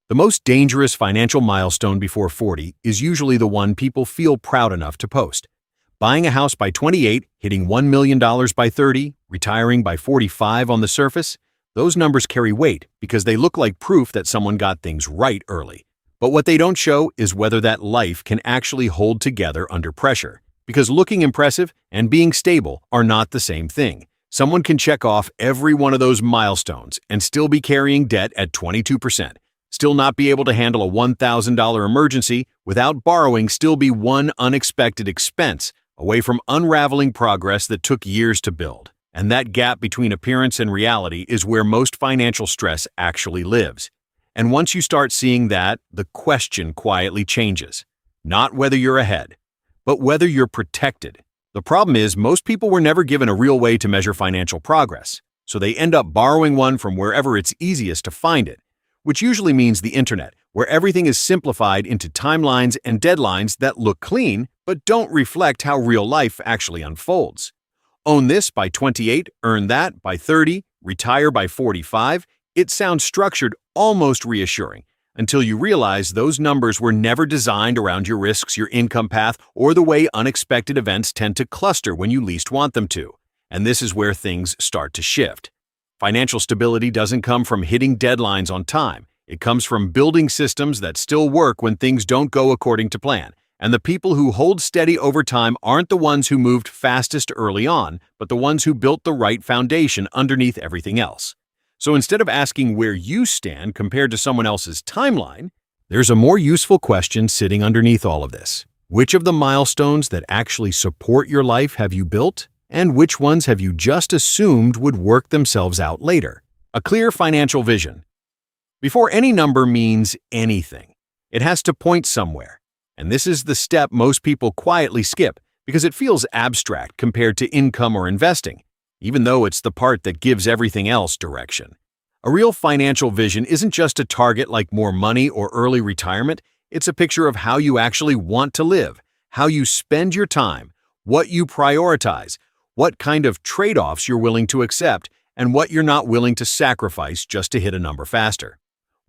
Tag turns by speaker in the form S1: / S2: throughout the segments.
S1: The most dangerous financial milestone before 40 is usually the one people feel proud enough to post. Buying a house by 28, hitting $1 million by 30, retiring by 45 on the surface, those numbers carry weight because they look like proof that someone got things right early. But what they don't show is whether that life can actually hold together under pressure. Because looking impressive and being stable are not the same thing. Someone can check off every one of those milestones and still be carrying debt at 22%. Still not be able to handle a $1,000 emergency, without borrowing still be one unexpected expense away from unraveling progress that took years to build. And that gap between appearance and reality is where most financial stress actually lives. And once you start seeing that, the question quietly changes. Not whether you're ahead, but whether you're protected. The problem is most people were never given a real way to measure financial progress, so they end up borrowing one from wherever it's easiest to find it, which usually means the internet, where everything is simplified into timelines and deadlines that look clean but don't reflect how real life actually unfolds. Own this by 28, earn that by 30, retire by 45. It sounds structured, almost reassuring, until you realize those numbers were never designed around your risks, your income path, or the way unexpected events tend to cluster when you least want them to. And this is where things start to shift. Financial stability doesn't come from hitting deadlines on time. It comes from building systems that still work when things don't go according to plan. And the people who hold steady over time aren't the ones who moved fastest early on, but the ones who built the right foundation underneath everything else. So instead of asking where you stand compared to someone else's timeline, there's a more useful question sitting underneath all of this. Which of the milestones that actually support your life have you built? And which ones have you just assumed would work themselves out later? A clear financial vision. Before any number means anything, it has to point somewhere. And this is the step most people quietly skip because it feels abstract compared to income or investing, even though it's the part that gives everything else direction. A real financial vision isn't just a target like more money or early retirement. It's a picture of how you actually want to live, how you spend your time, what you prioritize, what kind of trade-offs you're willing to accept, and what you're not willing to sacrifice just to hit a number faster.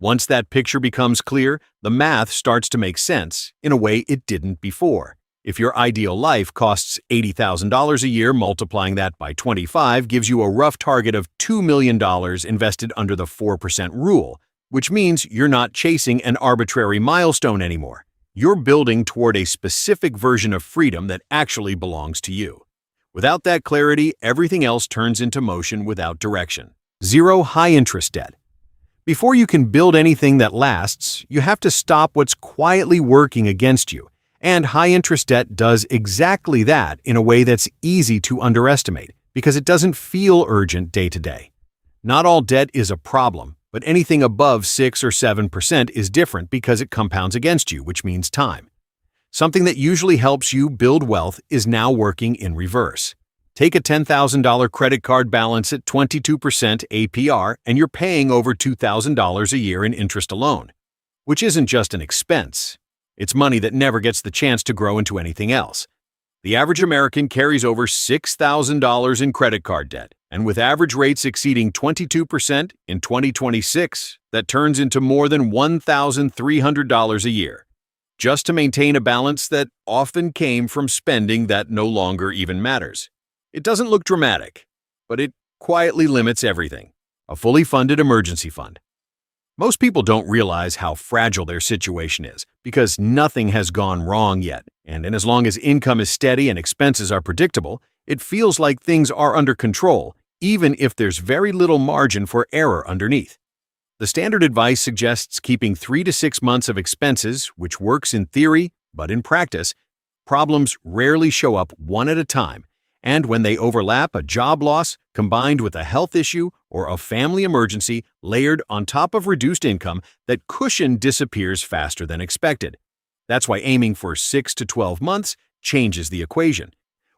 S1: Once that picture becomes clear, the math starts to make sense in a way it didn't before. If your ideal life costs $80,000 a year, multiplying that by 25 gives you a rough target of $2 million invested under the 4% rule, which means you're not chasing an arbitrary milestone anymore. You're building toward a specific version of freedom that actually belongs to you. Without that clarity, everything else turns into motion without direction. 0 high-interest debt. Before you can build anything that lasts, you have to stop what's quietly working against you. And high-interest debt does exactly that in a way that's easy to underestimate because it doesn't feel urgent day to day. Not all debt is a problem, but anything above 6 or 7% is different because it compounds against you, which means time. Something that usually helps you build wealth is now working in reverse. Take a $10,000 credit card balance at 22% APR and you're paying over $2,000 a year in interest alone, which isn't just an expense. It's money that never gets the chance to grow into anything else. The average American carries over $6,000 in credit card debt, and with average rates exceeding 22% in 2026, that turns into more than $1,300 a year, just to maintain a balance that often came from spending that no longer even matters. It doesn't look dramatic, but it quietly limits everything. A fully funded emergency fund. Most people don't realize how fragile their situation is because nothing has gone wrong yet, and as long as income is steady and expenses are predictable, it feels like things are under control, even if there's very little margin for error underneath. The standard advice suggests keeping 3 to 6 months of expenses, which works in theory, but in practice, problems rarely show up one at a time. And when they overlap, a job loss combined with a health issue or a family emergency layered on top of reduced income, that cushion disappears faster than expected. That's why aiming for 6 to 12 months changes the equation.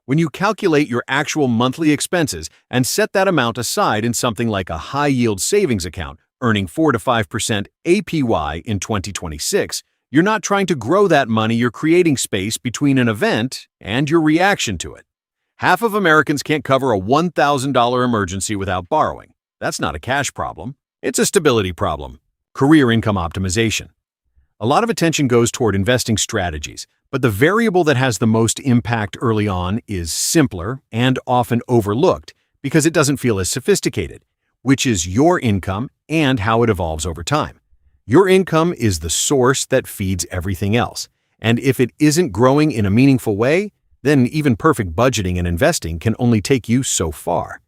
S1: When you calculate your actual monthly expenses and set that amount aside in something like a high-yield savings account, earning 4 to 5% APY in 2026, you're not trying to grow that money, you're creating space between an event and your reaction to it. Half of Americans can't cover a $1,000 emergency without borrowing. That's not a cash problem. It's a stability problem. Career income optimization. A lot of attention goes toward investing strategies, but the variable that has the most impact early on is simpler and often overlooked because it doesn't feel as sophisticated, which is your income and how it evolves over time. Your income is the source that feeds everything else, and if it isn't growing in a meaningful way, then even perfect budgeting and investing can only take you so far.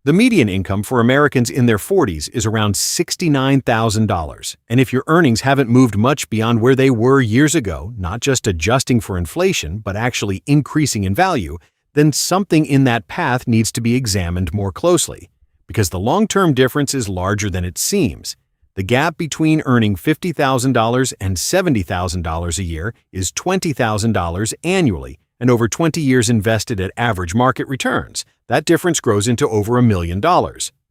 S1: The median income for Americans in their 40s is around $69,000, and if your earnings haven't moved much beyond where they were years ago, not just adjusting for inflation but actually increasing in value, then something in that path needs to be examined more closely, because the long-term difference is larger than it seems. The gap between earning $50,000 and $70,000 a year is $20,000 annually, and over 20 years invested at average market returns, that difference grows into over $1 million,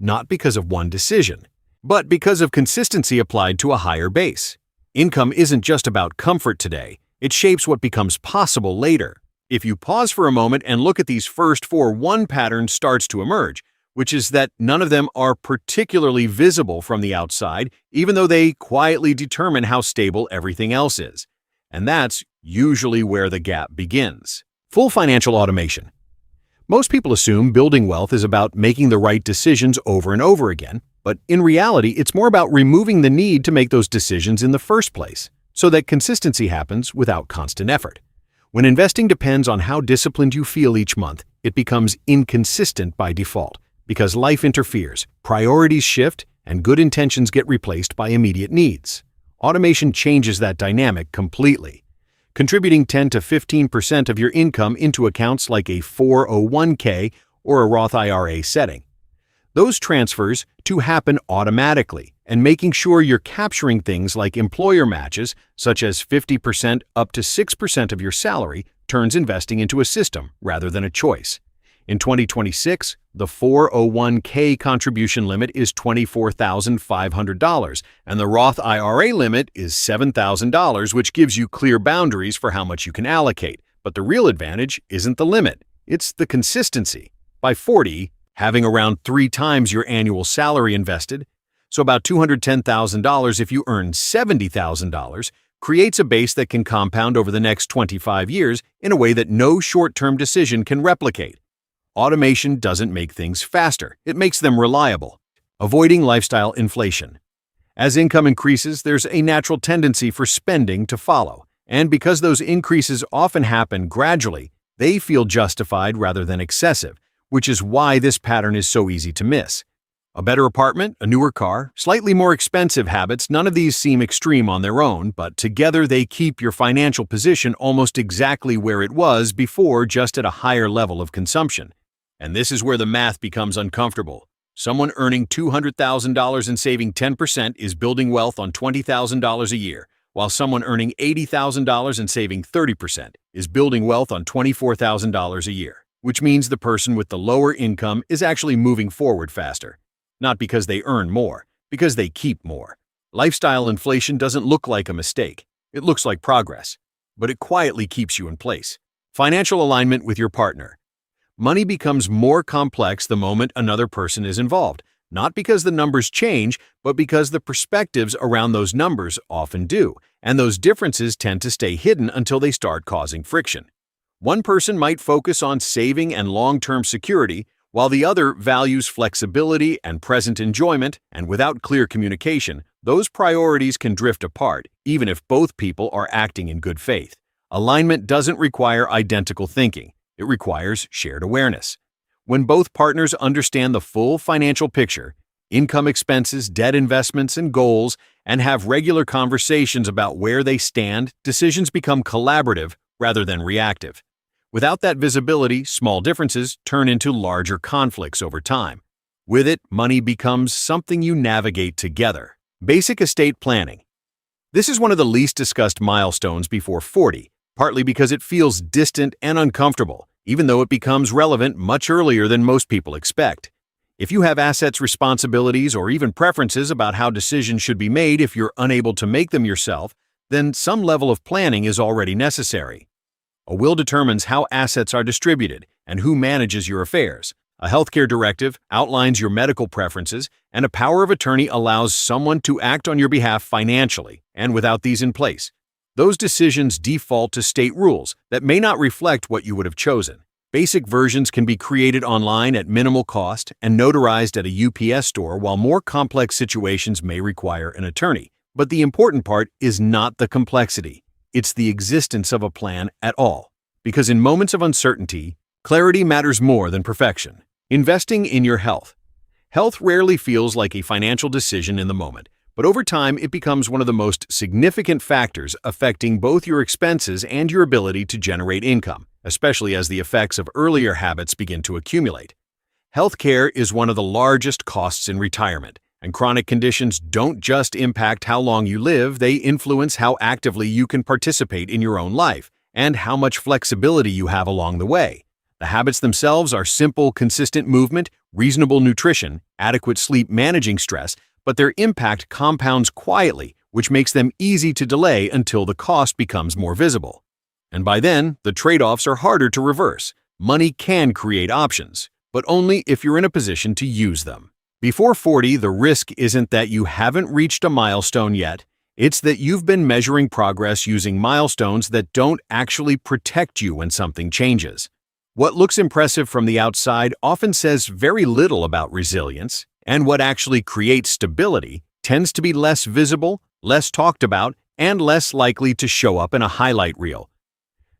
S1: not because of one decision, but because of consistency applied to a higher base. Income isn't just about comfort today, it shapes what becomes possible later. If you pause for a moment and look at these first four, one pattern starts to emerge, which is that none of them are particularly visible from the outside, even though they quietly determine how stable everything else is. And that's usually where the gap begins. Full financial automation. Most people assume building wealth is about making the right decisions over and over again, but in reality, it's more about removing the need to make those decisions in the first place, so that consistency happens without constant effort. When investing depends on how disciplined you feel each month, it becomes inconsistent by default, because life interferes, priorities shift, and good intentions get replaced by immediate needs. Automation changes that dynamic completely, contributing 10 to 15% of your income into accounts like a 401k or a Roth IRA setting. Those transfers to happen automatically, and making sure you're capturing things like employer matches, such as 50% up to 6% of your salary, turns investing into a system rather than a choice. In 2026, the 401k contribution limit is $24,500, and the Roth IRA limit is $7,000, which gives you clear boundaries for how much you can allocate. But the real advantage isn't the limit, it's the consistency. By 40, having around 3 times your annual salary invested, so about $210,000 if you earn $70,000, creates a base that can compound over the next 25 years in a way that no short-term decision can replicate. Automation doesn't make things faster, it makes them reliable. Avoiding lifestyle inflation. As income increases, there's a natural tendency for spending to follow, and because those increases often happen gradually, they feel justified rather than excessive, which is why this pattern is so easy to miss. A better apartment, a newer car, slightly more expensive habits, none of these seem extreme on their own, but together they keep your financial position almost exactly where it was before, just at a higher level of consumption. And this is where the math becomes uncomfortable. Someone earning $200,000 and saving 10% is building wealth on $20,000 a year, while someone earning $80,000 and saving 30% is building wealth on $24,000 a year, which means the person with the lower income is actually moving forward faster. Not because they earn more, because they keep more. Lifestyle inflation doesn't look like a mistake. It looks like progress, but it quietly keeps you in place. Financial alignment with your partner. Money becomes more complex the moment another person is involved, not because the numbers change, but because the perspectives around those numbers often do, and those differences tend to stay hidden until they start causing friction. One person might focus on saving and long-term security, while the other values flexibility and present enjoyment, and without clear communication, those priorities can drift apart, even if both people are acting in good faith. Alignment doesn't require identical thinking. It requires shared awareness. When both partners understand the full financial picture, income, expenses, debt, investments, and goals, and have regular conversations about where they stand, decisions become collaborative rather than reactive. Without that visibility, small differences turn into larger conflicts over time. With it, money becomes something you navigate together. Basic estate planning. This is one of the least discussed milestones before 40, partly because it feels distant and uncomfortable, even though it becomes relevant much earlier than most people expect. If you have assets, responsibilities, or even preferences about how decisions should be made if you're unable to make them yourself, then some level of planning is already necessary. A will determines how assets are distributed and who manages your affairs. A healthcare directive outlines your medical preferences, and a power of attorney allows someone to act on your behalf financially, and without these in place, those decisions default to state rules that may not reflect what you would have chosen. Basic versions can be created online at minimal cost and notarized at a UPS store, while more complex situations may require an attorney. But the important part is not the complexity. It's the existence of a plan at all. Because in moments of uncertainty, clarity matters more than perfection. Investing in your health. Health rarely feels like a financial decision in the moment, but over time it becomes one of the most significant factors affecting both your expenses and your ability to generate income, especially as the effects of earlier habits begin to accumulate. Healthcare is one of the largest costs in retirement, and chronic conditions don't just impact how long you live, they influence how actively you can participate in your own life and how much flexibility you have along the way. The habits themselves are simple, consistent movement, reasonable nutrition, adequate sleep, managing stress, but their impact compounds quietly, which makes them easy to delay until the cost becomes more visible. And by then, the trade-offs are harder to reverse. Money can create options, but only if you're in a position to use them. Before 40, the risk isn't that you haven't reached a milestone yet. It's that you've been measuring progress using milestones that don't actually protect you when something changes. What looks impressive from the outside often says very little about resilience, and what actually creates stability tends to be less visible, less talked about, and less likely to show up in a highlight reel.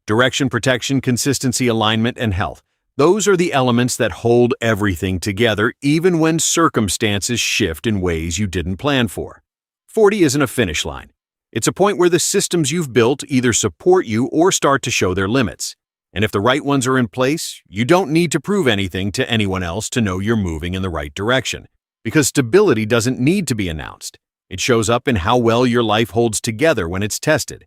S1: Direction, protection, consistency, alignment, and health. Those are the elements that hold everything together, even when circumstances shift in ways you didn't plan for. 40 isn't a finish line. It's a point where the systems you've built either support you or start to show their limits. And if the right ones are in place, you don't need to prove anything to anyone else to know you're moving in the right direction. Because stability doesn't need to be announced. It shows up in how well your life holds together when it's tested.